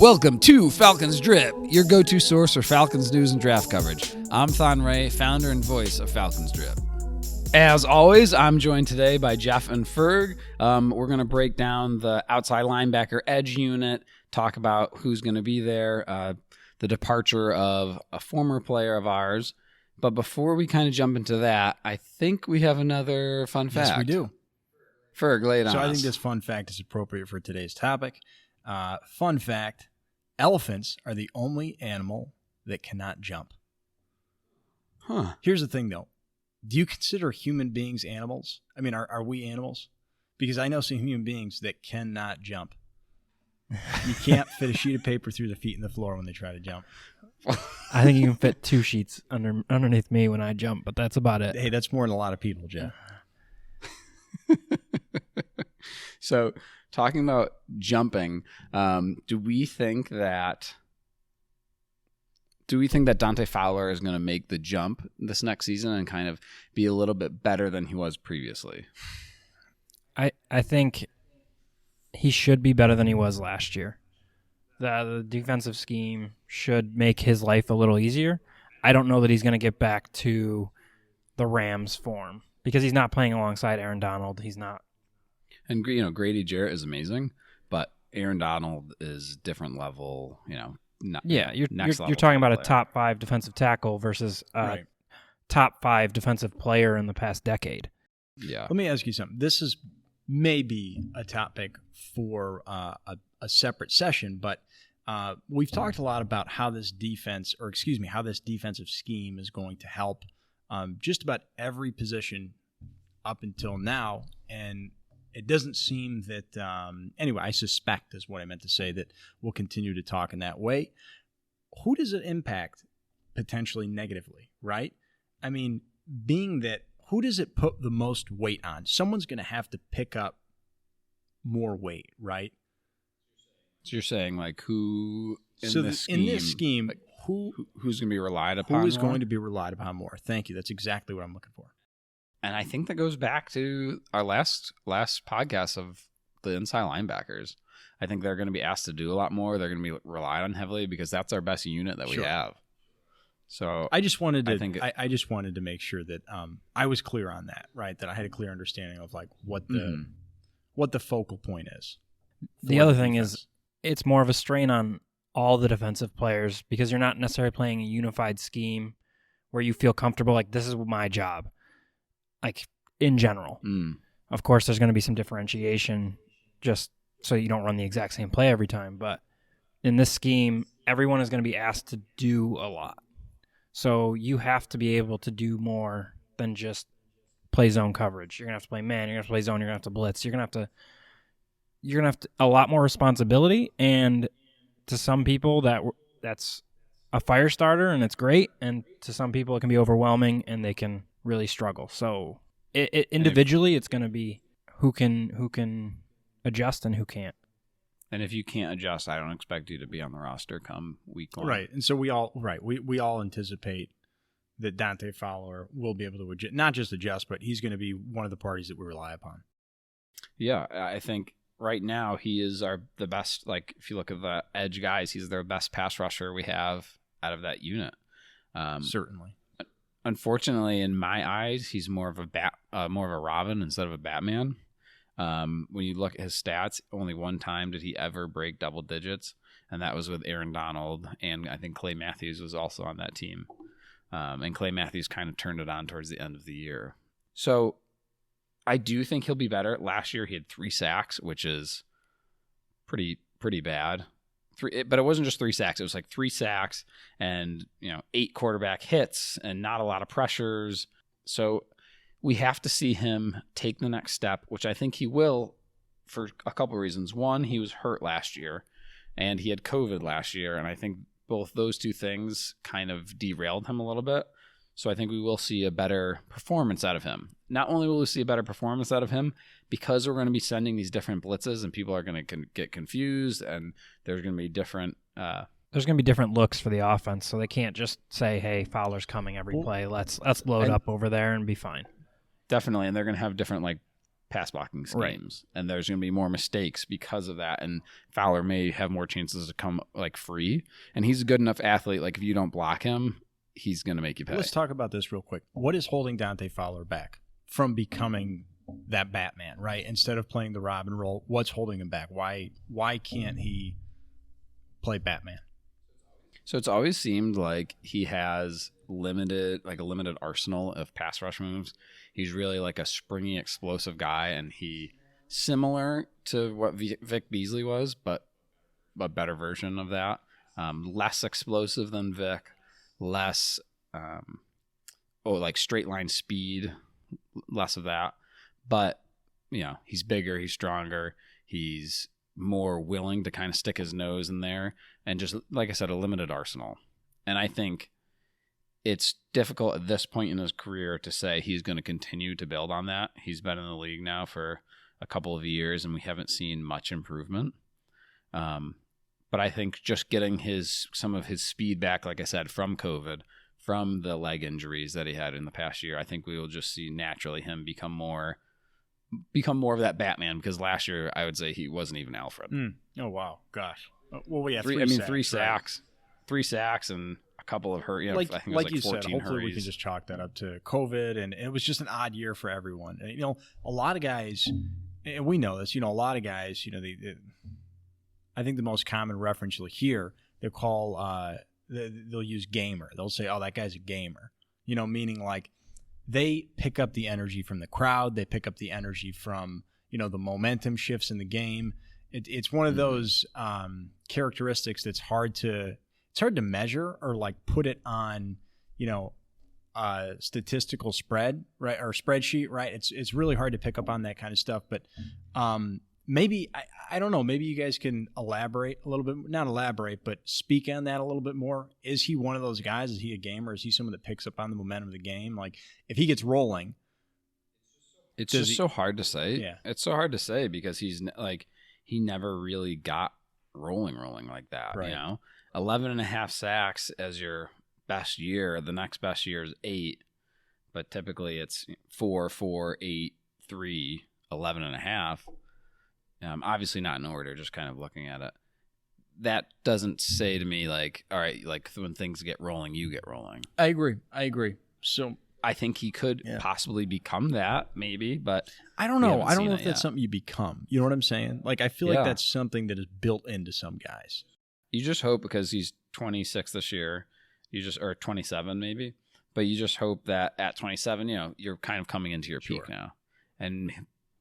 Welcome to Falcons Drip, your go-to source for Falcons news and draft coverage. I'm Thon, founder and voice of Falcons Drip. As always, I'm joined today by Jeff and Ferg. We're going to break down the outside linebacker edge unit, talk about who's going to be there, the departure of a former player of ours. But before we kind of jump into that, I think we have another fun fact. Yes, we do. Ferg, lay it on us. So I think this fun fact is appropriate for today's topic. Fun fact, elephants are the only animal that cannot jump. Huh. Here's the thing, though. Do you consider human beings animals? I mean, are we animals? Because I know some human beings that cannot jump. You can't fit a sheet of paper through the feet in the floor when they try to jump. I think you can fit 2 sheets underneath me when I jump, but that's about it. Hey, that's more than a lot of people, Jeff. So, talking about jumping, do we think that Dante Fowler is going to make the jump this next season and kind of be a little bit better than he was previously? I think he should be better than he was last year. The defensive scheme should make his life a little easier. I don't know that he's going to get back to the Rams form because he's not playing alongside Aaron Donald. He's not. And, Grady Jarrett is amazing, but Aaron Donald is different level, You're level talking about player. a top 5 defensive tackle versus a Right. top 5 defensive player in the past decade. Yeah. Let me ask you something. This is maybe a topic for a separate session, but we've talked a lot about how this defensive scheme is going to help just about every position up until now, and it doesn't seem that anyway, I suspect is what I meant to say, that we'll continue to talk in that way. Who does it impact potentially negatively, right? I mean, being that, who does it put the most weight on? Someone's going to have to pick up more weight, right? So you're saying like who in this scheme, like, who's going to be relied upon? Who is more? going to be relied upon more? Thank you. That's exactly what I'm looking for. And I think that goes back to our last podcast of the inside linebackers. I think they're going to be asked to do a lot more. They're going to be relied on heavily because that's our best unit that we have. So I just wanted to I just wanted to make sure that I was clear on that, right? That I had a clear understanding of like what the focal point is. The other thing is it's more of a strain on all the defensive players because you're not necessarily playing a unified scheme where you feel comfortable like this is my job. Like in general. Of course, there's going to be some differentiation just so you don't run the exact same play every time. But in this scheme, everyone is going to be asked to do a lot. So you have to be able to do more than just play zone coverage. You're going to have to play man. You're going to have to play zone. You're going to have to blitz. You're going to have a lot more responsibility. And to some people, that's a fire starter and it's great. And to some people, it can be overwhelming and they can really struggle. So individually, it's going to be who can adjust and who can't. And if you can't adjust, I don't expect you to be on the roster come week 1. Right. And so we all anticipate that Dante Fowler will be able to adjust, not just adjust, but he's going to be one of the parties that we rely upon. Yeah, I think right now he is the best. Like if you look at the edge guys, he's their best pass rusher we have out of that unit. Certainly. Unfortunately, in my eyes, he's more of a Robin instead of a Batman. When you look at his stats, only one time did he ever break double digits, and that was with Aaron Donald, and I think Clay Matthews was also on that team. And Clay Matthews kind of turned it on towards the end of the year. So I do think he'll be better. Last year he had 3 sacks, which is pretty bad. But it wasn't just 3 sacks. It was like 3 sacks and 8 quarterback hits and not a lot of pressures. So we have to see him take the next step, which I think he will for a couple of reasons. One, he was hurt last year and he had COVID last year. And I think both those 2 things kind of derailed him a little bit. So I think we will see a better performance out of him. Not only will we see a better performance out of him, because we're going to be sending these different blitzes and people are going to get confused and there's going to be different... There's going to be different looks for the offense, so they can't just say, hey, Fowler's coming every play. Let's load up over there and be fine. Definitely, and they're going to have different pass blocking schemes, and there's going to be more mistakes because of that. And Fowler may have more chances to come like free, and he's a good enough athlete. Like if you don't block him, he's going to make you pay. Let's talk about this real quick. What is holding Dante Fowler back from becoming that Batman, right? Instead of playing the Robin role, what's holding him back? Why can't he play Batman? So it's always seemed like he has a limited arsenal of pass rush moves. He's really like a springy, explosive guy, and he similar to what Vic Beasley was, but a better version of that. Less explosive than Vic, less like straight line speed, less of that. But, he's bigger, he's stronger, he's more willing to kind of stick his nose in there, and just, like I said, a limited arsenal. And I think it's difficult at this point in his career to say he's going to continue to build on that. He's been in the league now for a couple of years, and we haven't seen much improvement. But I think just getting some of his speed back, like I said, from COVID, from the leg injuries that he had in the past year, I think we will just see naturally him become more of that Batman, because last year I would say he wasn't even Alfred. Oh wow, gosh. Well, we had three sacks, and a couple of hurt. I think it was like you 14 said, hopefully hurries. we can just chalk that up to COVID, and it was just an odd year for everyone. And, a lot of guys, and we know this. A lot of guys, I think the most common reference you'll hear, they'll use gamer. They'll say, "Oh, that guy's a gamer," meaning like they pick up the energy from the crowd. They pick up the energy from, the momentum shifts in the game. It's one of those characteristics that's hard to measure or like put it on, a statistical spread, right, or spreadsheet, right? It's really hard to pick up on that kind of stuff. But maybe, I don't know, maybe you guys can elaborate a little bit, not elaborate, but speak on that a little bit more. Is he one of those guys? Is he a gamer? Is he someone that picks up on the momentum of the game? Like if he gets rolling. It's just so hard to say. Yeah. It's so hard to say because he never really got rolling like that, right. 11.5 sacks as your best year. The next best year is 8, but typically it's 4, 8, 3, 11.5. Obviously not in order, just kind of looking at it. That doesn't say to me like, all right, like when things get rolling, you get rolling. I agree. So I think he could possibly become that, maybe, but I don't know. I don't know if that's something you become. You know what I'm saying? Like I feel like that's something that is built into some guys. You just hope, because he's 26 this year, or 27 maybe, but you just hope that at 27, you're kind of coming into your peak now. And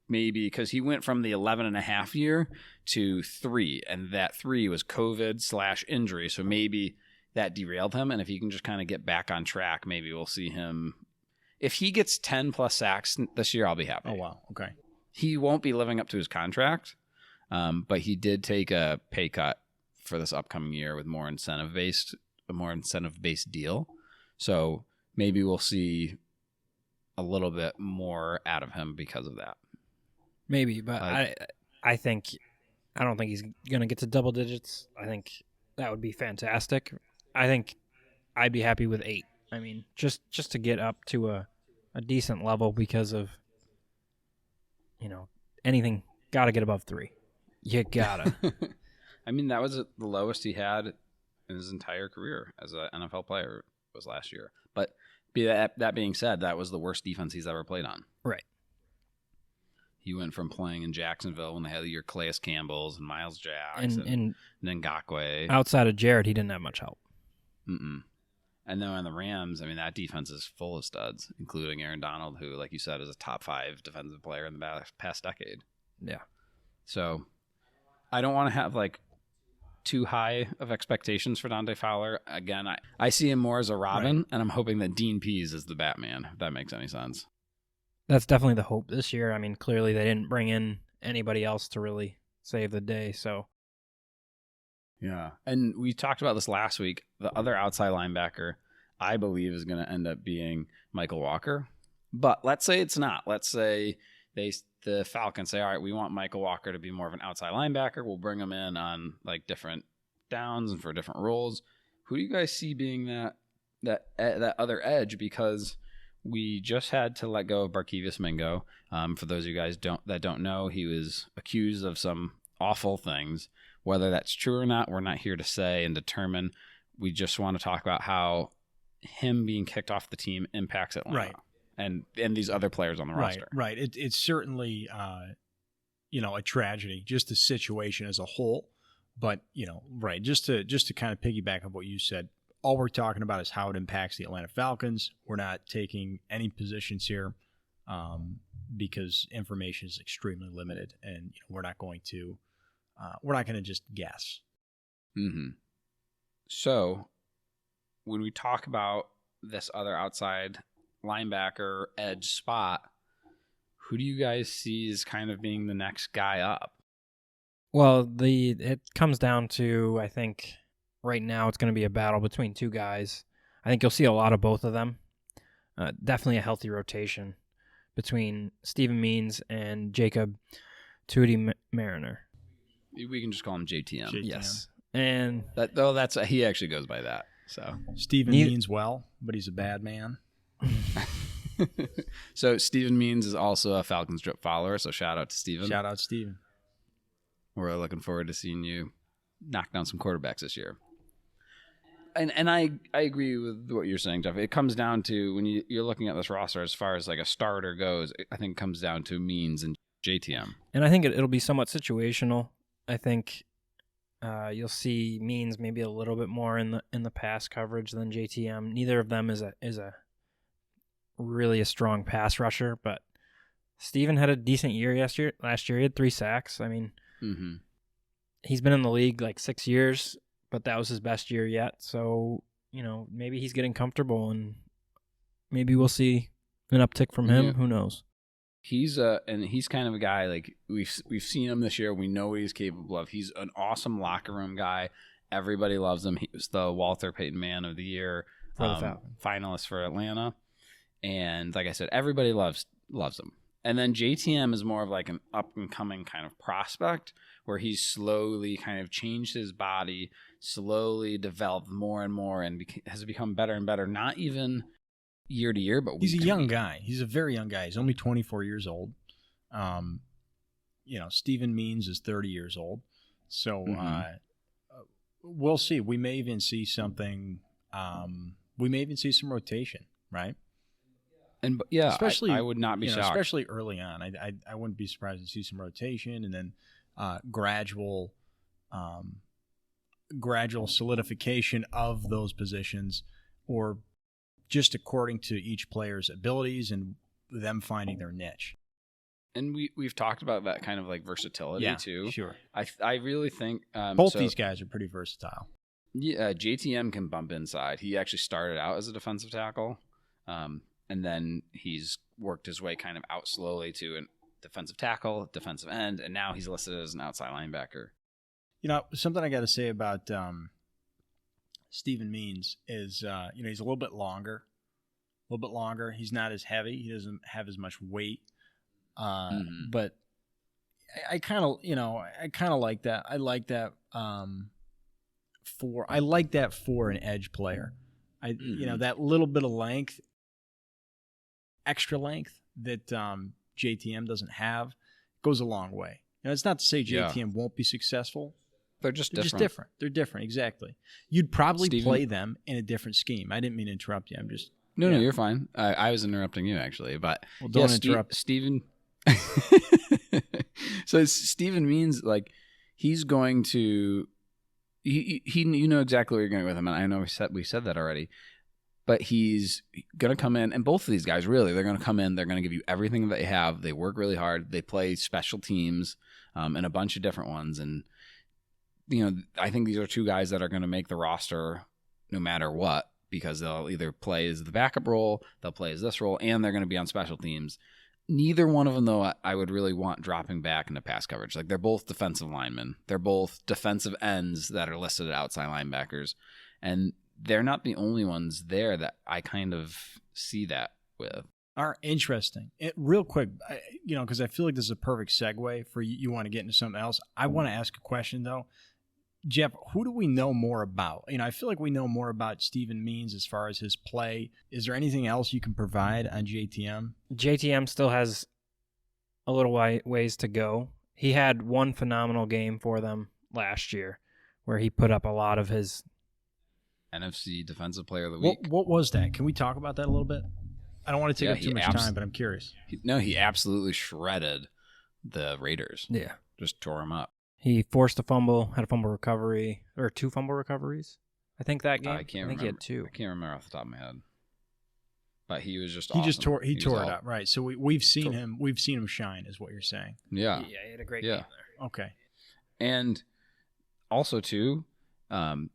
maybe because he went from the 11.5 year to 3, and that 3 was COVID/injury. So maybe that derailed him. And if he can just kind of get back on track, maybe we'll see him. If he gets 10 plus sacks this year, I'll be happy. Oh, wow. Okay. He won't be living up to his contract, but he did take a pay cut for this upcoming year with a more incentive-based deal. So maybe we'll see a little bit more out of him because of that. Maybe, but I don't think he's going to get to double digits. I think that would be fantastic. I think I'd be happy with 8. I mean, just to get up to a decent level because of, anything got to get above 3. You gotta. I mean, that was the lowest he had in his entire career as an NFL player was last year. But that being said, that was the worst defense he's ever played on. Right. He went from playing in Jacksonville when they had your Calais Campbells and Miles Jacks and Ngakwe. Outside of Jared, he didn't have much help. And then on the Rams, I mean, that defense is full of studs, including Aaron Donald, who, like you said, is a top 5 defensive player in the past decade. Yeah. So I don't want to have too high of expectations for Dante Fowler. Again, I see him more as a Robin, and I'm hoping that Dean Pease is the Batman, if that makes any sense. That's definitely the hope this year. I mean, clearly they didn't bring in anybody else to really save the day, so. Yeah, and we talked about this last week. The other outside linebacker, I believe, is going to end up being Michael Walker. But let's say it's not. Let's say the Falcons say, all right, we want Michael Walker to be more of an outside linebacker. We'll bring him in on different downs and for different roles. Who do you guys see being that other edge? Because we just had to let go of Barkevius Mingo. For those of you guys that don't know, he was accused of some awful things. Whether that's true or not, we're not here to say and determine. We just want to talk about how him being kicked off the team impacts Atlanta. Right. And these other players on the roster. Right. It's certainly, a tragedy, just the situation as a whole. But, right, just to kind of piggyback on what you said, all we're talking about is how it impacts the Atlanta Falcons. We're not taking any positions here because information is extremely limited, and we're not going to just guess. Mm-hmm. So when we talk about this other outside linebacker edge spot, who do you guys see as kind of being the next guy up? Well, it comes down to, I think right now it's going to be a battle between two guys. I think you'll see a lot of both of them. Definitely a healthy rotation between Steven Means and Jacob Tootie Mariner. We can just call him JTM. Yes. And he actually goes by that. So Steven means well, but he's a bad man. So Steven Means is also a Falcons drip follower, so shout out to Steven. Shout out Steven. We're looking forward to seeing you knock down some quarterbacks this year. And I agree with what you're saying, Jeff. It comes down to when you're looking at this roster as far as like a starter goes, I think it comes down to Means and JTM. And I think it'll be somewhat situational. I think you'll see Means maybe a little bit more in the pass coverage than JTM. Neither of them is a really a strong pass rusher, but Steven had a decent year last year. He had 3 sacks. I mean, he's been in the league like 6 years, but that was his best year yet. So, maybe he's getting comfortable, and maybe we'll see an uptick from him. Yeah. Who knows? He's kind of a guy, like we've seen him this year. We know what he's capable of. He's an awesome locker room guy. Everybody loves him. He was the Walter Payton Man of the Year finalist for Atlanta. And like I said, everybody loves him. And then JTM is more of like an up-and-coming kind of prospect where he's slowly kind of changed his body, slowly developed more and more, and has become better and better, not even year to year, but he's a young guy. He's a very young guy. He's only 24 years old. Steven Means is 30 years old. So we'll see. We may even see something. We may even see some rotation, right? And yeah, especially I would not be shocked. Especially early on. I wouldn't be surprised to see some rotation and then gradual solidification of those positions, or just according to each player's abilities and them finding their niche. And we've talked about that kind of like versatility too. Sure. I really think both these guys are pretty versatile. Yeah, JTM can bump inside. He actually started out as a defensive tackle. And then he's worked his way kind of out slowly to a defensive tackle, defensive end, and now he's listed as an outside linebacker. Something I got to say about Steven Means is, he's a little bit longer. He's not as heavy. He doesn't have as much weight. But I kind of like that. I like that for an edge player. That little bit of length. Extra length that JTM doesn't have goes a long way. It's not to say JTM won't be successful. They're just different. They're different, exactly. You'd probably play them in a different scheme. I didn't mean to interrupt you. I'm just... No, you're fine. I was interrupting you, actually. But don't interrupt. Steven... So Steven Means, like, he's going to... He exactly where you're going with him, and I know we said that already. But he's going to come in, and both of these guys, really, they're going to come in. They're going to give you everything that they have. They work really hard. They play special teams and a bunch of different ones. And, I think these are two guys that are going to make the roster no matter what, because they'll either play as the backup role, they'll play as this role, and they're going to be on special teams. Neither one of them, though, I would really want dropping back into pass coverage. Like, they're both defensive linemen. They're both defensive ends that are listed as outside linebackers. And they're not the only ones there that I kind of see that with. Are interesting. Real quick, because I feel like this is a perfect segue for you want to get into something else. I want to ask a question, though. Jeff, who do we know more about? I feel like we know more about Steven Means as far as his play. Is there anything else you can provide on JTM? JTM still has a little ways to go. He had one phenomenal game for them last year where he put up a lot of his NFC Defensive Player of the Week. What was that? Can we talk about that a little bit? I don't want to take up too much time, but I'm curious. He absolutely shredded the Raiders. Yeah. Just tore them up. He forced a fumble, had a fumble recovery, or 2 fumble recoveries. I think that game. I think he had 2. I can't remember off the top of my head. But he was just awesome. He tore it up, right? So we've seen him shine, is what you're saying. Yeah. Yeah, he had a great game there. Okay. And also too,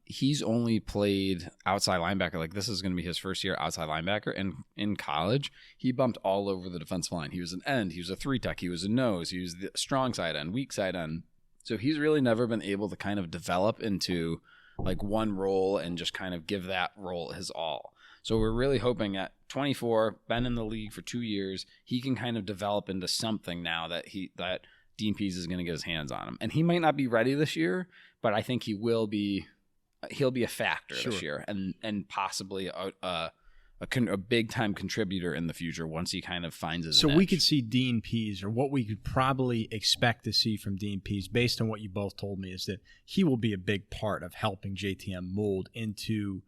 he's only played outside linebacker. Like, this is going to be his first year outside linebacker. And in college, he bumped all over the defensive line. He was an end. He was a 3-tech. He was a nose. He was the strong side end, weak side end. So he's really never been able to kind of develop into like one role and just kind of give that role his all. So we're really hoping at 24, been in the league for 2 years, he can kind of develop into something now that Dean Pease is going to get his hands on him. And he might not be ready this year, but I think he will be. He'll be a factor this year, and possibly a big time contributor in the future once he kind of finds his. So edge. we could see Dean Pease, or what we could probably expect to see from Dean Pease, based on what you both told me, is that he will be a big part of helping JTM mold into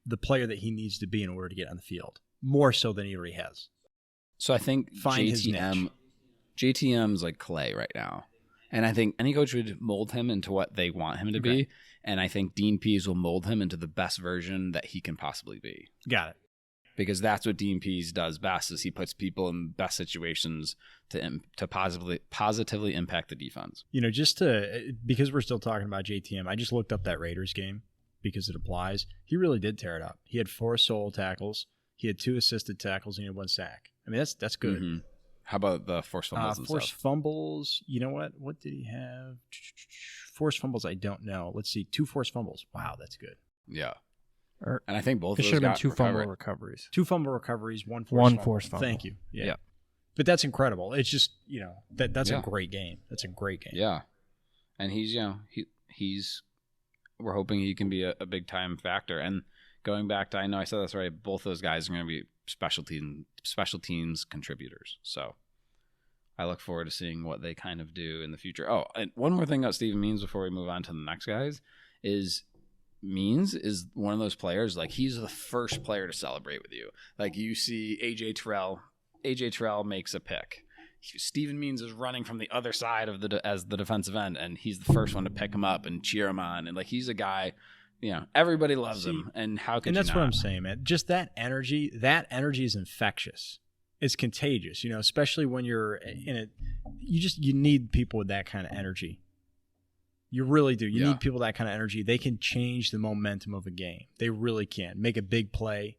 the player that he needs to be in order to get on the field, more so than he already has. So I think JTM's like clay right now. And I think any coach would mold him into what they want him to be. And I think Dean Pease will mold him into the best version that he can possibly be. Got it. Because that's what Dean Pease does best, is he puts people in best situations to positively impact the defense. Because we're still talking about JTM, I just looked up that Raiders game because it applies. He really did tear it up. He had 4 solo tackles. He had 2 assisted tackles, and he had 1 sack. I mean, that's good. Mm-hmm. How about the forced fumbles and forced stuff? fumbles, you know what? What did he have? Forced fumbles, I don't know. Let's see. 2 forced fumbles. Wow, that's good. Yeah. And I think both of those should have been 2 fumble recoveries. 2 fumble recoveries, 1 forced fumble. Thank you. Yeah. But that's incredible. It's just, that's a great game. That's a great game. Yeah. And he's we're hoping he can be a big time factor. And going back to, I know I said this right, both those guys are going to be special teams contributors. So I look forward to seeing what they kind of do in the future. Oh, and one more thing about Steven Means before we move on to the next guys is Means is one of those players, like, he's the first player to celebrate with you. Like, you see AJ Terrell makes a pick. Steven Means is running from the other side of as the defensive end, and he's the first one to pick him up and cheer him on. And like, he's a guy, everybody loves him. And how could you not? And that's what I'm saying, man. Just that energy is infectious. It's contagious, especially when you're in it. You need people with that kind of energy. You really do. You need people with that kind of energy. They can change the momentum of a game. They really can. Make a big play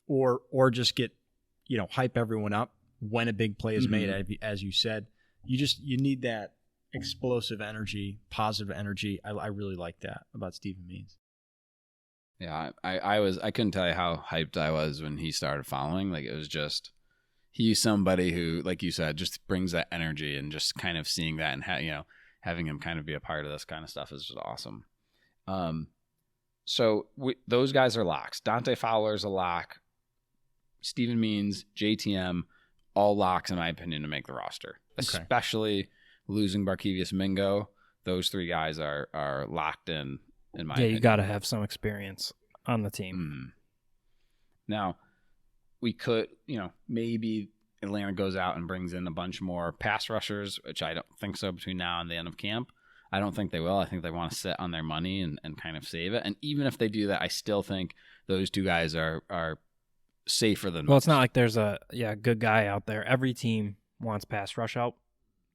or just get, hype everyone up when a big play is made, as you said. You need that explosive energy, positive energy. I really like that about Steven Means. Yeah, I couldn't tell you how hyped I was when he started following. Like, it was just, he's somebody who, like you said, just brings that energy, and just kind of seeing that and having him kind of be a part of this kind of stuff is just awesome. So those guys are locks. Dante Fowler's a lock. Steven Means, JTM, all locks in my opinion to make the roster. Okay. Especially losing Barkevious Mingo. Those 3 guys are locked in my opinion. You got to have some experience on the team. Mm-hmm. Now, we could, maybe Atlanta goes out and brings in a bunch more pass rushers, which I don't think so between now and the end of camp. I don't think they will. I think they want to sit on their money and kind of save it. And even if they do that, I still think those 2 guys are safer than most. It's not like there's a good guy out there. Every team wants pass rush help.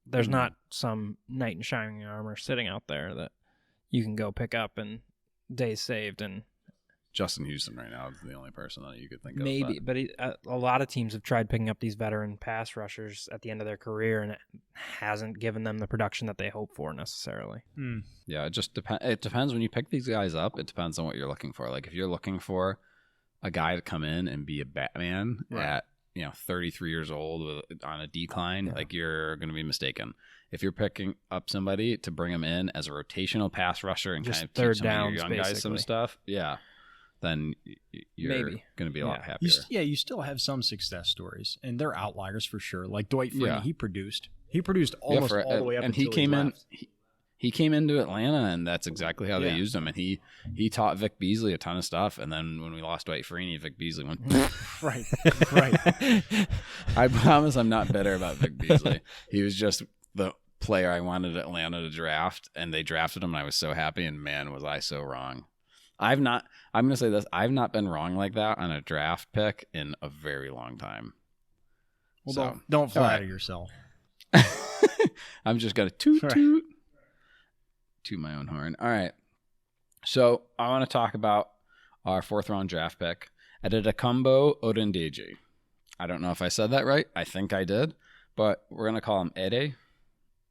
There's not some knight in shining armor sitting out there that you can go pick up and days saved. And Justin Houston right now is the only person that you could think of. Maybe, but a lot of teams have tried picking up these veteran pass rushers at the end of their career, and it hasn't given them the production that they hope for necessarily. Yeah, it just depends. It depends when you pick these guys up. It depends on what you're looking for. Like, if you're looking for a guy to come in and be a Batman 33 years old on a decline, like you're going to be mistaken. If you're picking up somebody to bring them in as a rotational pass rusher and Just kind of third teach some of downs, your young guys some basically. stuff, then you're Maybe. going to be a lot happier. You still have some success stories, and they're outliers for sure. Like Dwight Freeney, Yeah. he produced almost all the way up and until he came in. left. He came into Atlanta, and that's exactly how they Yeah. used him. And he taught Vic Beasley a ton of stuff. And then when we lost Dwight Freeney, Vic Beasley went. Right. I promise I'm not bitter about Vic Beasley. He was just the player I wanted Atlanta to draft, and they drafted him, and I was so happy. And man, was I so wrong. I'm going to say this. I've not been wrong like that on a draft pick in a very long time. Well, So, don't flatter right. yourself. I'm just going to toot my own horn. All right. So I want to talk about our 4th round draft pick, Adetokunbo Odendeji. I don't know if I said that right. I think I did, but we're going to call him Ede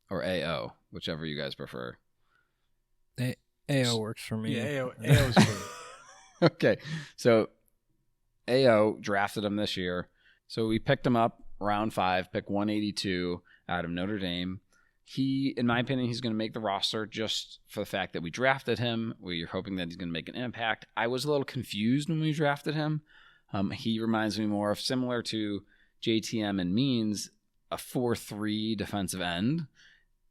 or AO, whichever you guys prefer. AO works for me. Yeah, AO's good. Okay. So AO drafted him this year. So we picked him up round 5, pick 182 out of Notre Dame. He, in my opinion, he's going to make the roster just for the fact that we drafted him. We're hoping that he's going to make an impact. I was a little confused when we drafted him. He reminds me more of, similar to JTM and Means, a 4-3 defensive end.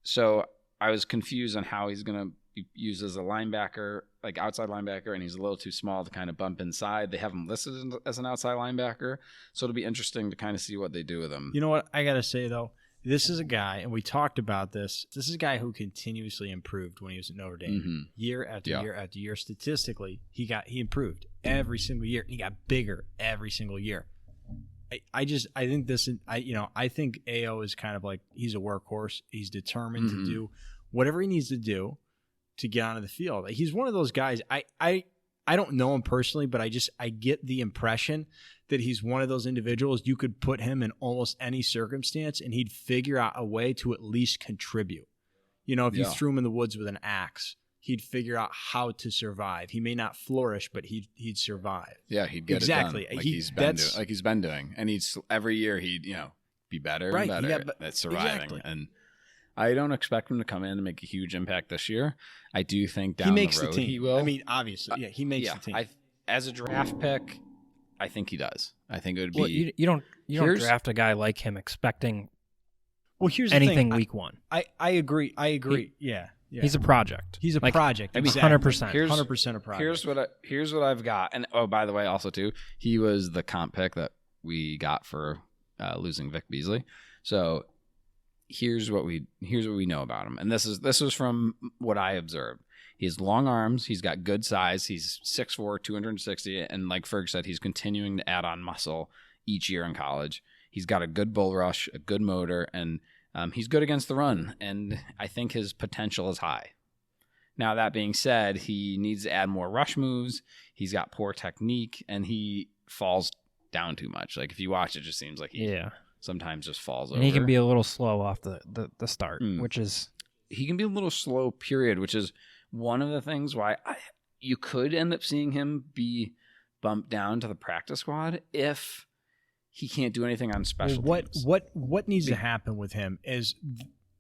So I was confused on how he's going to be used as a linebacker, like outside linebacker, and he's a little too small to kind of bump inside. They have him listed as an outside linebacker. So it'll be interesting to kind of see what they do with him. You know what I got to say, though? This is a guy, and we talked about this. This is a guy who continuously improved when he was at Notre Dame, year after year after year. Statistically, he improved every single year. He got bigger every single year. I think AO is kind of like, he's a workhorse. He's determined to do whatever he needs to do to get onto the field. He's one of those guys. I don't know him personally, but I get the impression that he's one of those individuals you could put him in almost any circumstance and he'd figure out a way to at least contribute. If you threw him in the woods with an axe, he'd figure out how to survive. He may not flourish, but he'd survive. Yeah, he'd get exactly. it done, like he's been doing. And every year he'd be better and better at surviving. Exactly. And I don't expect him to come in and make a huge impact this year. I do think down the road he will. I mean, obviously, he makes the team. As a draft pick, I think he does. I think it would be. Well, you don't draft a guy like him expecting here's anything the thing. week one. I agree. Yeah. He's a project. He's a project. I mean, exactly. 100%. 100% a project. Here's what I've got. And by the way, also too, he was the comp pick that we got for losing Vic Beasley. So here's what we know about him. And this was from what I observed. He has long arms. He's got good size. He's 6'4", 260. And like Ferg said, he's continuing to add on muscle each year in college. He's got a good bull rush, a good motor, and he's good against the run. And I think his potential is high. Now, that being said, he needs to add more rush moves. He's got poor technique, and he falls down too much. Like, if you watch, it just seems like he sometimes just falls over. And he can be a little slow off the start, which is... He can be a little slow, period, which is one of the things why you could end up seeing him be bumped down to the practice squad if he can't do anything on special teams. What needs to happen with him is,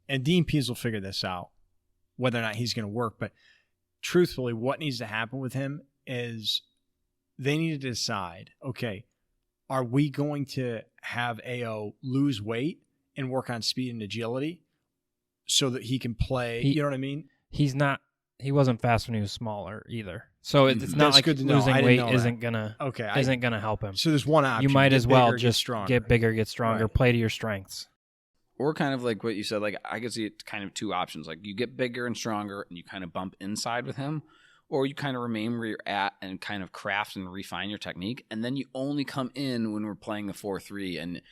and Dean Pease will figure this out, whether or not he's going to work, but truthfully, what needs to happen with him is they need to decide, okay, are we going to have AO lose weight and work on speed and agility so that he can play, you know what I mean? He wasn't fast when he was smaller either. So it's not like good to know. losing weight isn't gonna help him. So there's one option. You might as well just get bigger, get stronger, play to your strengths. Or kind of like what you said, like I could see it kind of two options. Like you get bigger and stronger and you kind of bump inside with him, or you kind of remain where you're at and kind of craft and refine your technique. And then you only come in when we're playing the 4-3. And,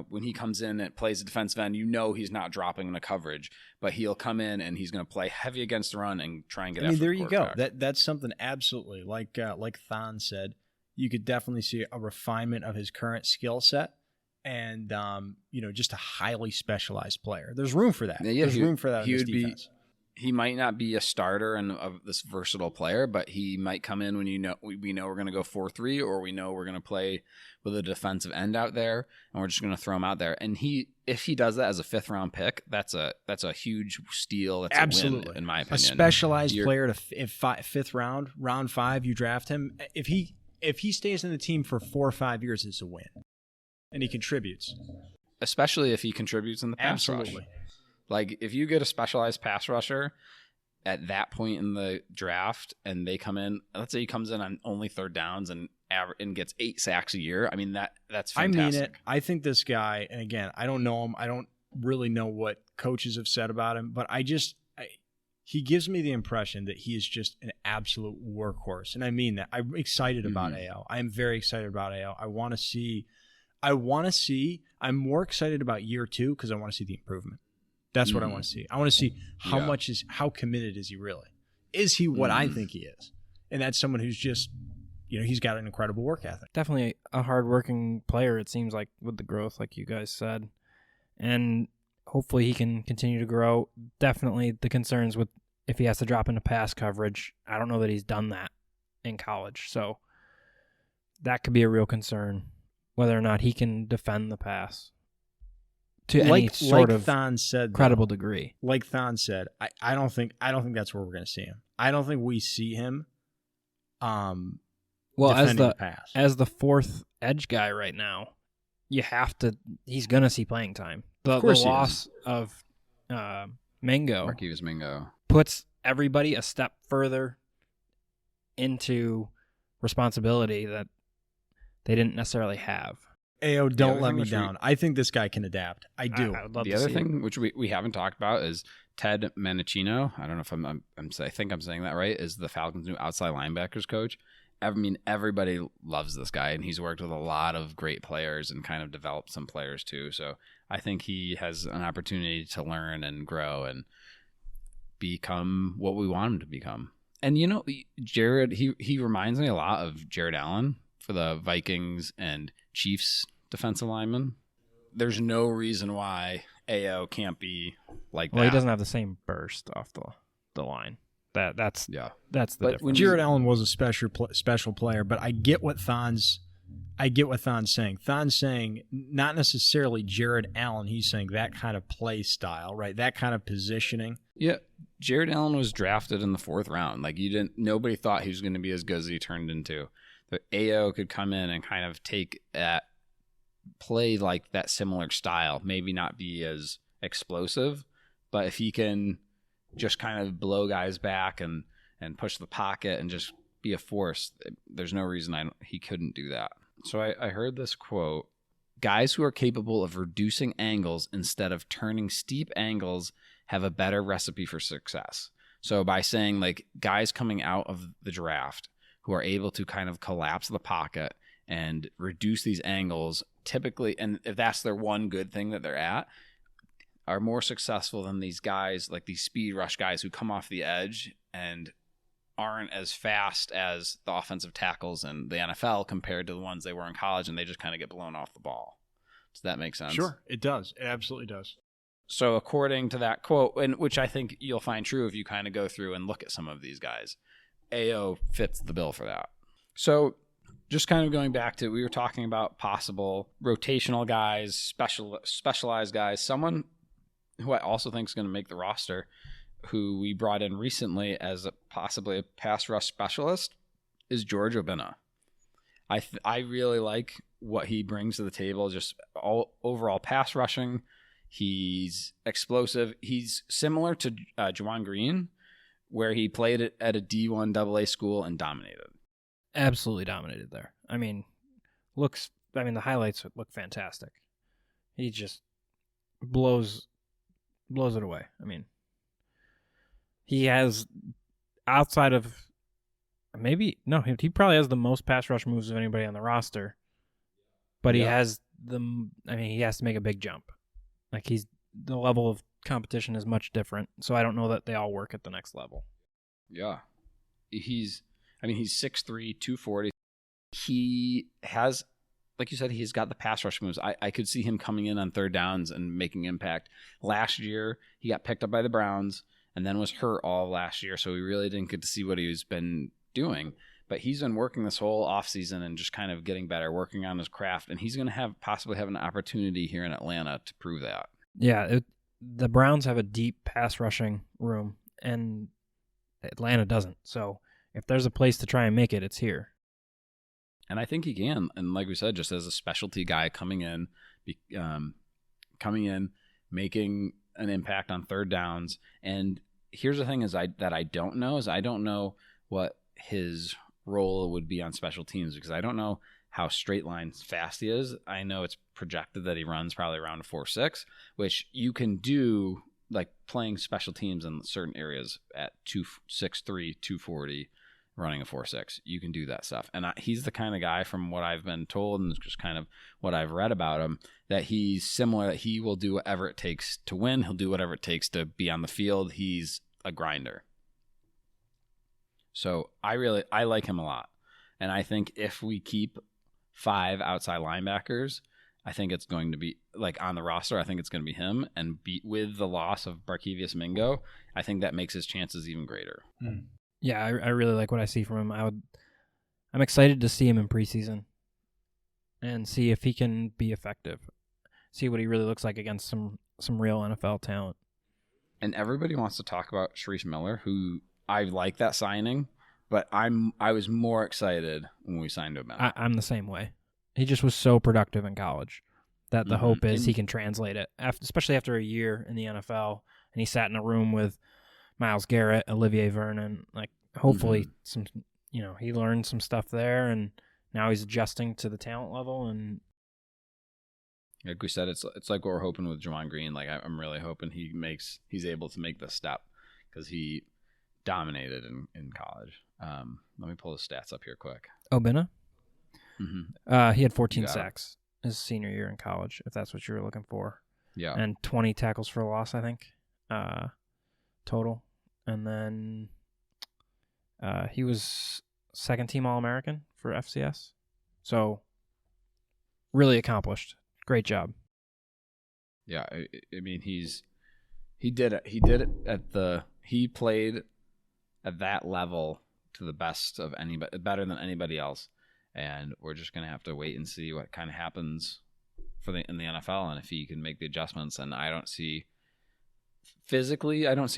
when he comes in and plays a defensive end, he's not dropping in the coverage, but he'll come in and he's going to play heavy against the run and try and get after the quarterback. There you go. That's something absolutely, like Thon said, you could definitely see a refinement of his current skill set. And, just a highly specialized player. There's room for that. Yeah, There's room for that in this defense. he might not be a starter and of this versatile player, but he might come in when we know we're going to go 4-3, or we know we're going to play with a defensive end out there, and we're just going to throw him out there. And if he does that as a 5th round pick, that's a huge steal. That's Absolutely. a win, in my opinion. A specialized player to if 5th round 5, you draft him. If he stays in the team for 4 or 5 years, it's a win, and he contributes. Especially if he contributes in the pass rush. Like, if you get a specialized pass rusher at that point in the draft and they come in, let's say he comes in on only 3rd downs and gets 8 sacks a year, I mean, that's fantastic. I mean it. I think this guy, and again, I don't know him. I don't really know what coaches have said about him, but he gives me the impression that he is just an absolute workhorse. And I mean that. I'm excited about AO. I'm very excited about AO. I want to see, I'm more excited about year 2 because I want to see the improvement. That's what I want to see. I want to see how committed is he really? Is he what I think he is? And that's someone who's just, he's got an incredible work ethic. Definitely a hardworking player, it seems like, with the growth, like you guys said. And hopefully he can continue to grow. Definitely the concerns with if he has to drop into pass coverage. I don't know that he's done that in college. So that could be a real concern, whether or not he can defend the pass to any sort of Thon said, credible degree. Like Thon said, I don't think that's where we're going to see him. I don't think we see him defending the pass. As the 4th edge guy right now, he's going to see playing time. The loss of Marquise Mingo puts everybody a step further into responsibility that they didn't necessarily have. AO, don't let me down. I think this guy can adapt. I do. I would love the to other see thing, which we haven't talked about, is Ted Manicino. I don't know if I think I'm saying that right. Is the Falcons' new outside linebackers coach? I mean, everybody loves this guy, and he's worked with a lot of great players and kind of developed some players too. So I think he has an opportunity to learn and grow and become what we want him to become. And Jared, he reminds me a lot of Jared Allen for the Vikings and Chiefs defensive lineman. There's no reason why AO can't be like that. Well, he doesn't have the same burst off the line. That's the difference. Jared Allen was a special player, but I get what Thon's saying. Thon's saying not necessarily Jared Allen. He's saying that kind of play style, right? That kind of positioning. Yeah, Jared Allen was drafted in the 4th round. Like, nobody thought he was going to be as good as he turned into. But AO could come in and kind of play like that similar style, maybe not be as explosive, but if he can just kind of blow guys back and push the pocket and just be a force, there's no reason he couldn't do that. So I heard this quote: guys who are capable of reducing angles instead of turning steep angles have a better recipe for success. So by saying, like, guys coming out of the draft who are able to kind of collapse the pocket and reduce these angles, typically, and if that's their one good thing that they're at, are more successful than these guys, like these speed rush guys who come off the edge and aren't as fast as the offensive tackles in the NFL compared to the ones they were in college, and they just kind of get blown off the ball. Does that make sense? Sure, it does. It absolutely does. So according to that quote, and which I think you'll find true if you kind of go through and look at some of these guys, AO fits the bill for that. So just kind of going back to, we were talking about possible rotational guys, specialized guys. Someone who I also think is going to make the roster, who we brought in recently as possibly a pass rush specialist, is George Obinna. I really like what he brings to the table, just all overall pass rushing. He's explosive. He's similar to Juwan Green, where he played at a D1 AA school and dominated. Absolutely dominated there. I mean, the highlights look fantastic. He just blows it away. I mean, he has, outside of he probably has the most pass rush moves of anybody on the roster, but he has he has to make a big jump. Like, the level of competition is much different, so I don't know that they all work at the next level. Yeah. He's 6'3", 240. He has, like you said, he's got the pass rush moves. I could see him coming in on 3rd downs and making impact. Last year, he got picked up by the Browns, and then was hurt all last year, so we really didn't get to see what he's been doing. But he's been working this whole offseason and just kind of getting better, working on his craft, and he's going to possibly have an opportunity here in Atlanta to prove that. Yeah, the Browns have a deep pass rushing room, and Atlanta doesn't. So if there's a place to try and make it, it's here. And I think he can. And like we said, just as a specialty guy coming in, making an impact on third downs. And here's the thing that I don't know what his role would be on special teams, because I don't know how straight line fast he is. I know it's projected that he runs probably around a 4.6, which you can do like playing special teams in certain areas at 2.63, 240, running a 4.6. You can do that stuff. And he's the kind of guy, from what I've been told and just kind of what I've read about him, that he's similar, that he will do whatever it takes to win. He'll do whatever it takes to be on the field. He's a grinder. So I like him a lot. And I think if we keep 5 outside linebackers, I think it's going to be, like, on the roster, I think it's going to be him. And with the loss of Barkevious Mingo, I think that makes his chances even greater. Yeah, I really like what I see from him. I'm excited to see him in preseason and see if he can be effective. See what he really looks like against some real NFL talent. And everybody wants to talk about Sharif Miller, who I like that signing, but I was more excited when we signed him. I'm the same way. He just was so productive in college that the hope is he can translate it, especially after a year in the NFL. And he sat in a room with Myles Garrett, Olivier Vernon. Like, hopefully he learned some stuff there, and now he's adjusting to the talent level. And like we said, it's like what we're hoping with Juwan Green. Like, I'm really hoping he's able to make this step, because he dominated in college. Let me pull his stats up here quick. Obinna? Mm-hmm. He had 14 sacks his senior year in college, if that's what you were looking for. Yeah. And 20 tackles for loss, I think, total. And then he was second-team All-American for FCS. So really accomplished. Great job. Yeah, I mean, he did it. He played at that level to the best of anybody, better than anybody else. And we're just going to have to wait and see what kind of happens in the NFL, and if he can make the adjustments. And I don't see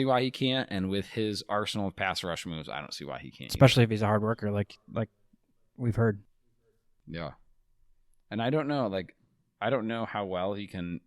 why he can't. And with his arsenal of pass rush moves, I don't see why he can't. Especially if he's a hard worker, like we've heard. Yeah. And I don't know how well he can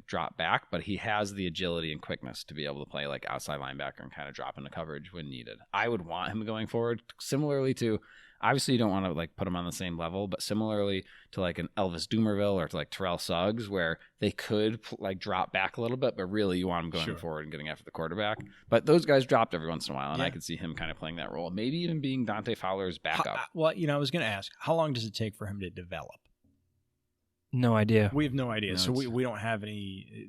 drop back, but he has the agility and quickness to be able to play like outside linebacker and kind of drop into coverage when needed. I would want him going forward, similarly to, obviously you don't want to like put him on the same level, but similarly to like an Elvis Dumervil or to like Terrell Suggs, where they could like drop back a little bit, but really you want him going forward and getting after the quarterback. But those guys dropped every once in a while, and I could see him kind of playing that role, maybe even being Dante Fowler's backup. Well, I was going to ask, how long does it take for him to develop? No idea. We have no idea. No, so we don't have any.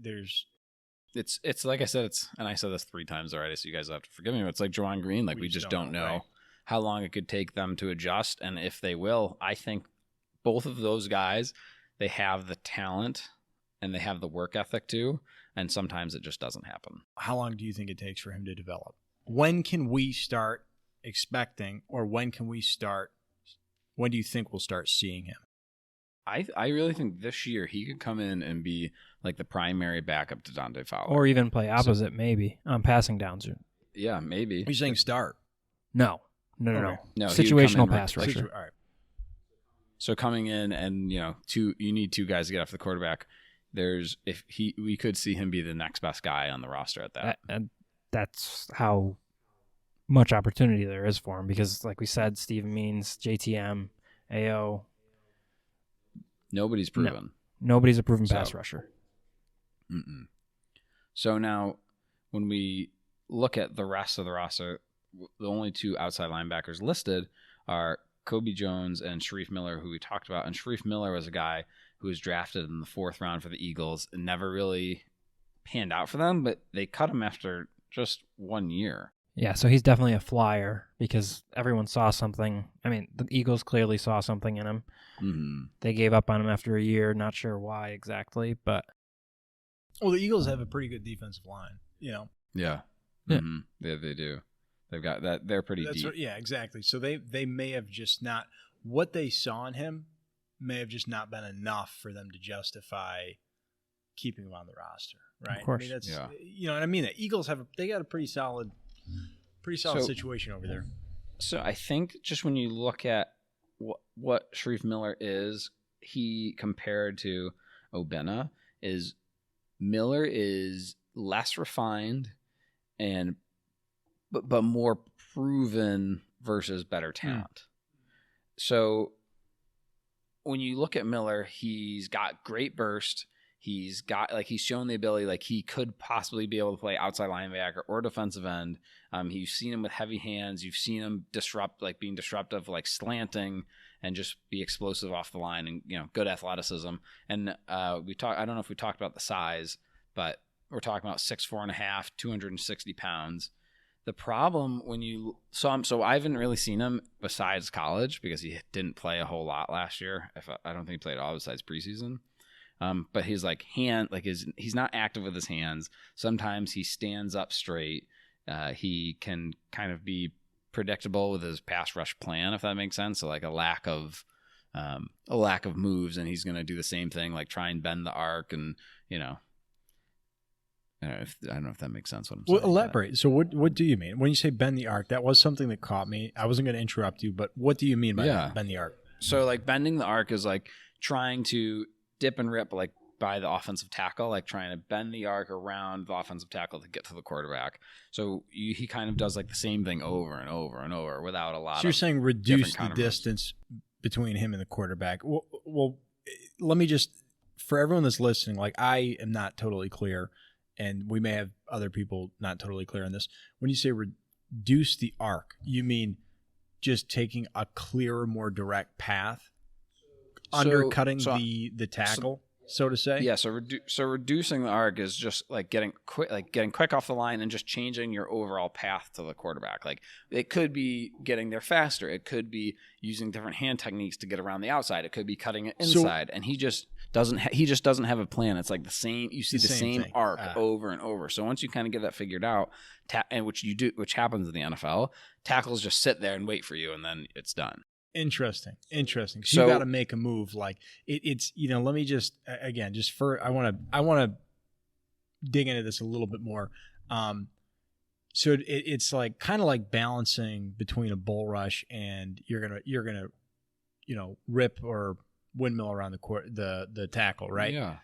It's like I said, and I said this 3 times already, so you guys have to forgive me, but it's like Juwan Green. Like, we just don't know right? how long it could take them to adjust, and if they will. I think both of those guys, they have the talent and they have the work ethic too, and sometimes it just doesn't happen. How long do you think it takes for him to develop? When can we start expecting, or when do you think we'll start seeing him? I really think this year he could come in and be like the primary backup to Dante Fowler. Or even play opposite, maybe, on passing downs. Yeah, maybe. You're saying start? No. No, situational pass rusher. All right. So coming in and, you need 2 guys to get off the quarterback. We could see him be the next best guy on the roster at that. And that's how much opportunity there is for him, because like we said, Steven Means, JTM, AO, nobody's proven. Nobody's a proven pass rusher. So now, when we look at the rest of the roster, the only 2 outside linebackers listed are Kobe Jones and Sharif Miller, who we talked about. And Sharif Miller was a guy who was drafted in the 4th round for the Eagles and never really panned out for them, but they cut him after just 1 year. Yeah, so he's definitely a flyer because everyone saw something. I mean, the Eagles clearly saw something in him. Mm-hmm. They gave up on him after a year. Not sure why exactly, but... Well, the Eagles have a pretty good defensive line. Yeah. Yeah. Yeah, they do. They've got that. They're pretty deep. Yeah, exactly. So they may have just not, what they saw in him may have just not been enough for them to justify keeping him on the roster, right? Of course. I mean, that's, you know what I mean? The Eagles they got a pretty solid situation over there. So I think just when you look at what Sharif Miller is, he compared to Obena, is Miller is less refined and but more proven versus better talent. So when you look at Miller, he's got great burst. He's shown the ability, like he could possibly be able to play outside linebacker or defensive end. You've seen him with heavy hands. You've seen him being disruptive, like slanting and just be explosive off the line and, you know, good athleticism. And I don't know if we talked about the size, but we're talking about 6'4.5", 260 pounds. The problem so I haven't really seen him besides college because he didn't play a whole lot last year. I don't think he played at all besides preseason. But he's he's not active with his hands. Sometimes he stands up straight. He can kind of be predictable with his pass rush plan, if that makes sense. So like a lack of moves, and he's going to do the same thing, like try and bend the arc, and you know. I don't know if that makes sense. What I'm saying. Well, elaborate. So what do you mean when you say bend the arc? That was something that caught me. I wasn't going to interrupt you, but what do you mean by that, bend the arc? So like bending the arc is like trying to dip and rip like by the offensive tackle, like trying to bend the arc around the offensive tackle to get to the quarterback. So he kind of does like the same thing over and over and over without a lot. So you're saying reduce the distance between him and the quarterback. Well, let me just, for everyone that's listening, like I am not totally clear, and we may have other people not totally clear on this. When you say reduce the arc, you mean just taking a clearer, more direct path, undercutting the tackle, so to say? Yeah. So reducing the arc is just like getting quick off the line and just changing your overall path to the quarterback. Like it could be getting there faster. It could be using different hand techniques to get around the outside. It could be cutting it inside. And he just doesn't have a plan. It's like the same. You see the same arc over and over. So once you kind of get that figured out, and which happens in the NFL, tackles just sit there and wait for you, and then it's done. Interesting. So you got to make a move. Like it's, you know, let me just, again, I want to dig into this a little bit more. So it's like kind of like balancing between a bull rush and you're going to, you know, rip or windmill around the tackle, right? Yeah.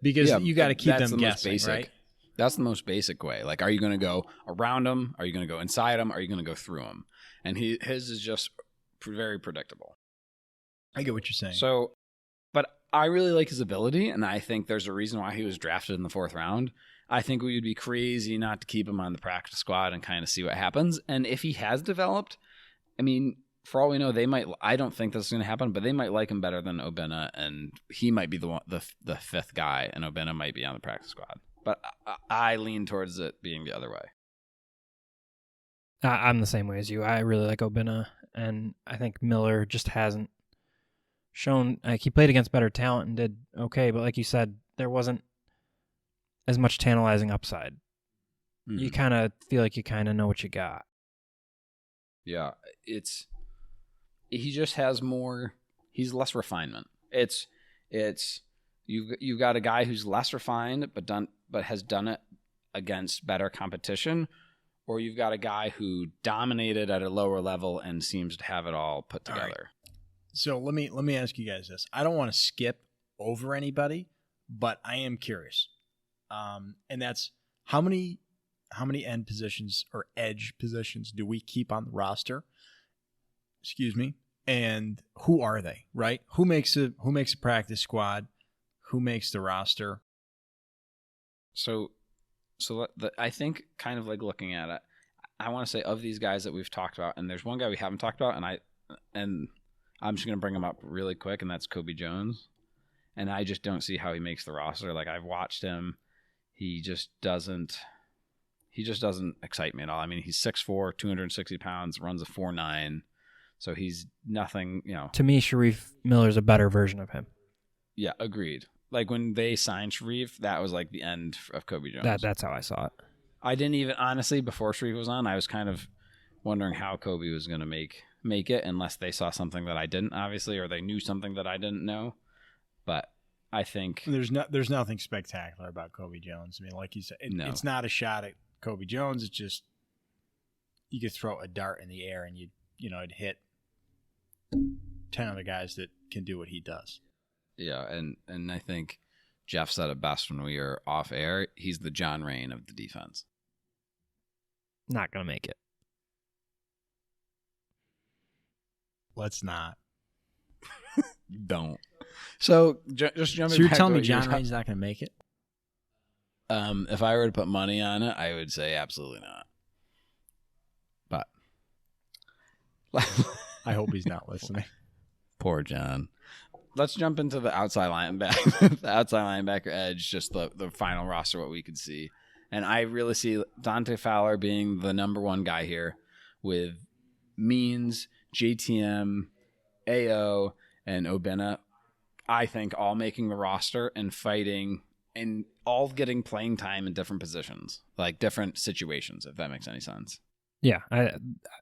Because you got to keep them guessing, right? That's the most basic way. Like, are you going to go around them? Are you going to go inside them? Are you going to go through them? And his is just very predictable. I get what you're saying. So, but I really like his ability, and I think there's a reason why he was drafted in the 4th round. I think we would be crazy not to keep him on the practice squad and kind of see what happens. And if he has developed, I mean, for all we know, they might. I don't think this is going to happen, but they might like him better than Obena, and he might be the 5th guy, and Obena might be on the practice squad. But I lean towards it being the other way. I'm the same way as you. I really like Obena, and I think Miller just hasn't shown. Like, he played against better talent and did okay, but like you said, there wasn't as much tantalizing upside. Mm-hmm. You kind of feel like you kind of know what you got. Yeah, he just has more. He's less refinement. It's you've got a guy who's less refined, but has done it against better competition. Or you've got a guy who dominated at a lower level and seems to have it all put together. All right. So let me ask you guys this. I don't want to skip over anybody, but I am curious. And that's how many end positions or edge positions do we keep on the roster? Excuse me. And who are they, right? Who makes a practice squad? Who makes the roster? So I think kind of like looking at it, I want to say of these guys that we've talked about, and there's one guy we haven't talked about, and I'm just going to bring him up really quick, and that's Kobe Jones. And I just don't see how he makes the roster. Like, I've watched him. He just doesn't excite me at all. I mean, he's 6'4", 260 pounds, runs a 4.9. So he's nothing, you know. To me, Sharif Miller's a better version of him. Yeah, agreed. Like when they signed Sharif, that was like the end of Kobe Jones. That's how I saw it. I didn't even, honestly, before Sharif was on, I was kind of wondering how Kobe was going to make it, unless they saw something that I didn't, obviously, or they knew something that I didn't know. But I think there's nothing spectacular about Kobe Jones. I mean, like you said, it's not a shot at Kobe Jones. It's just you could throw a dart in the air and it'd hit 10 other guys that can do what he does. Yeah, and I think Jeff said it best when we were off air. He's the John Rain of the defense. Not gonna make it. Let's not. Don't. So just jumping. So you're back telling to me what John Rain's not going to make it? If I were to put money on it, I would say absolutely not. But I hope he's not listening. Poor John. Let's jump into the outside linebacker, the outside linebacker edge, just the final roster, what we could see. And I really see Dante Fowler being the number one guy here with Means, JTM, AO, and Obena, I think, all making the roster and fighting and all getting playing time in different positions, like different situations, if that makes any sense. Yeah,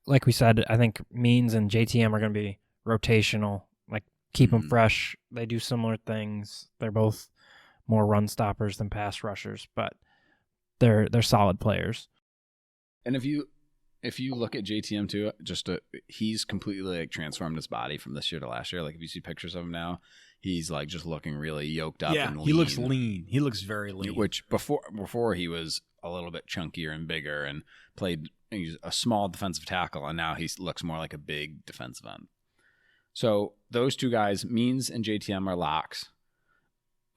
like we said, I think Means and JTM are going to be rotational, like keep them fresh. They do similar things. They're both more run stoppers than pass rushers, but they're solid players. And if you look at JTM too, he's completely like transformed his body from this year to last year. Like if you see pictures of him now, he's like just looking really yoked up. Yeah, and lean. He looks lean. He looks very lean. Which before he was a little bit chunkier and bigger and played he's a small defensive tackle, and now he looks more like a big defensive end. So those two guys, Means and JTM, are locks.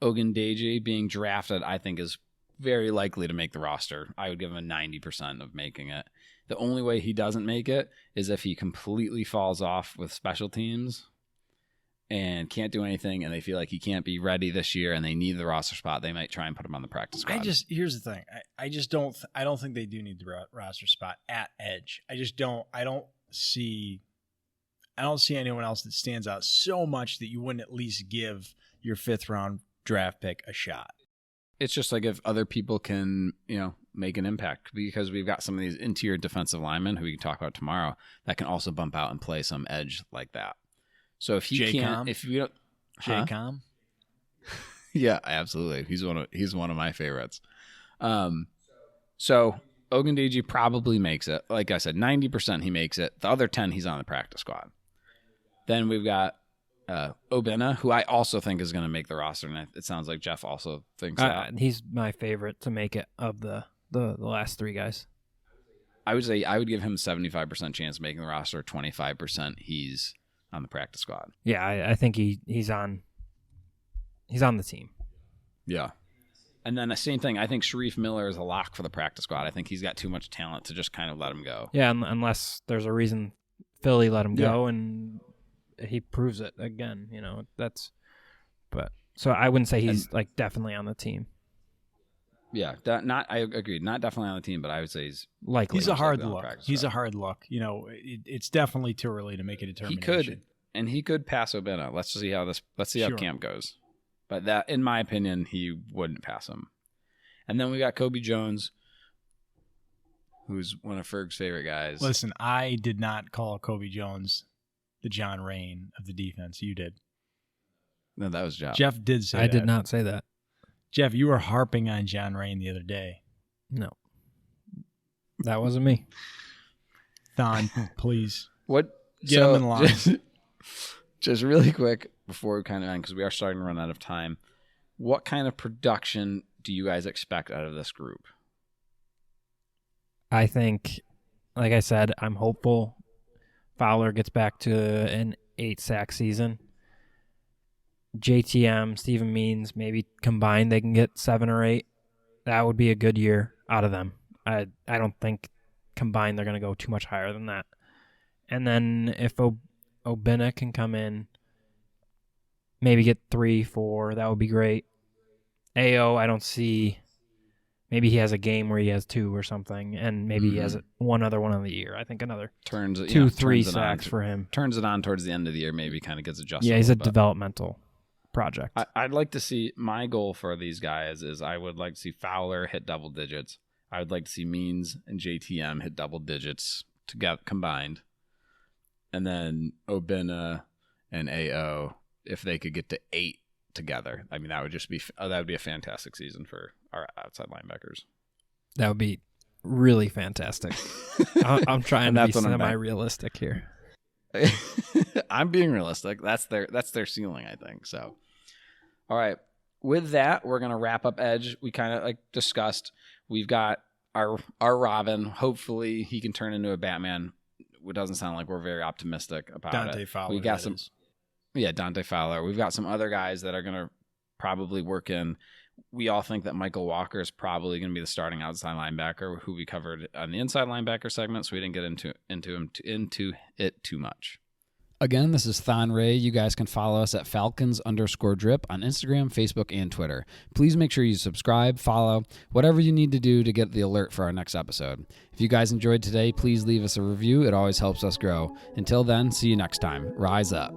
Ogundeji being drafted, I think, is very likely to make the roster. I would give him a 90% of making it. The only way he doesn't make it is if he completely falls off with special teams and can't do anything, and they feel like he can't be ready this year and they need the roster spot. They might try and put him on the practice squad. Here's the thing. I don't think they do need the roster spot at edge. I don't see anyone else that stands out so much that you wouldn't at least give your 5th round draft pick a shot. It's just like if other people can, make an impact, because we've got some of these interior defensive linemen who we can talk about tomorrow that can also bump out and play some edge like that. So if he can't, if we don't, J-Com? Yeah, absolutely. He's one of my favorites. So Ogundeji probably makes it. Like I said, 90% he makes it. The other 10 he's on the practice squad. Then we've got Obena, who I also think is going to make the roster, and it sounds like Jeff also thinks that. He's my favorite to make it of the last 3 guys. I would say I would give him 75% chance of making the roster, 25% he's on the practice squad. Yeah, I think he's on the team. Yeah. And then the same thing, I think Sharif Miller is a lock for the practice squad. I think he's got too much talent to just kind of let him go. Yeah, unless there's a reason Philly let him go and he proves it again, so I wouldn't say he's like definitely on the team. Yeah, I agreed. Not definitely on the team, but I would say he's likely. He's a hard look. He's a hard look. It's definitely too early to make a determination. He could pass Obena. Let's see how camp goes. But that, in my opinion, he wouldn't pass him. And then we got Kobe Jones, who's one of Ferg's favorite guys. Listen, I did not call Kobe Jones the John Rain of the defense. You did. No, that was Jeff. Jeff did say that. I did not say that. Jeff, you were harping on John Rain the other day. No. That wasn't me. Thon, please. Get him in line. Just really quick before we kind of end, because we are starting to run out of time. What kind of production do you guys expect out of this group? I think, like I said, I'm hopeful Fowler gets back to an 8-sack season. JTM, Steven Means, maybe combined they can get 7 or 8. That would be a good year out of them. I don't think combined they're going to go too much higher than that. And then if Obena can come in, maybe get 3, 4, that would be great. AO, I don't see. Maybe he has a game where he has 2 or something, and maybe he has one other one of the year. I think another 2, 3 sacks for him. Turns it on towards the end of the year, maybe kind of gets adjusted. Yeah, he's a developmental project. I'd like to see, my goal for these guys is I would like to see Fowler hit double digits. I would like to see Means and JTM hit double digits together combined. And then Obinna and AO, if they could get to 8 together, I mean, that would just be that would be a fantastic season for our outside linebackers. That would be really fantastic. I'm trying to be semi-realistic here. I'm being realistic. That's their ceiling, I think. So, all right. With that, we're gonna wrap up Edge. We kind of like discussed. We've got our Robin. Hopefully, he can turn into a Batman. It doesn't sound like we're very optimistic about Dante it. Fowler. We got some. Yeah, Dante Fowler. We've got some other guys that are gonna probably work in. We all think that Michael Walker is probably going to be the starting outside linebacker, who we covered on the inside linebacker segment, so we didn't get into it too much. Again, this is Thon Ray. You guys can follow us at Falcons_drip on Instagram, Facebook, and Twitter. Please make sure you subscribe, follow, whatever you need to do to get the alert for our next episode. If you guys enjoyed today, please leave us a review. It always helps us grow. Until then, see you next time. Rise up.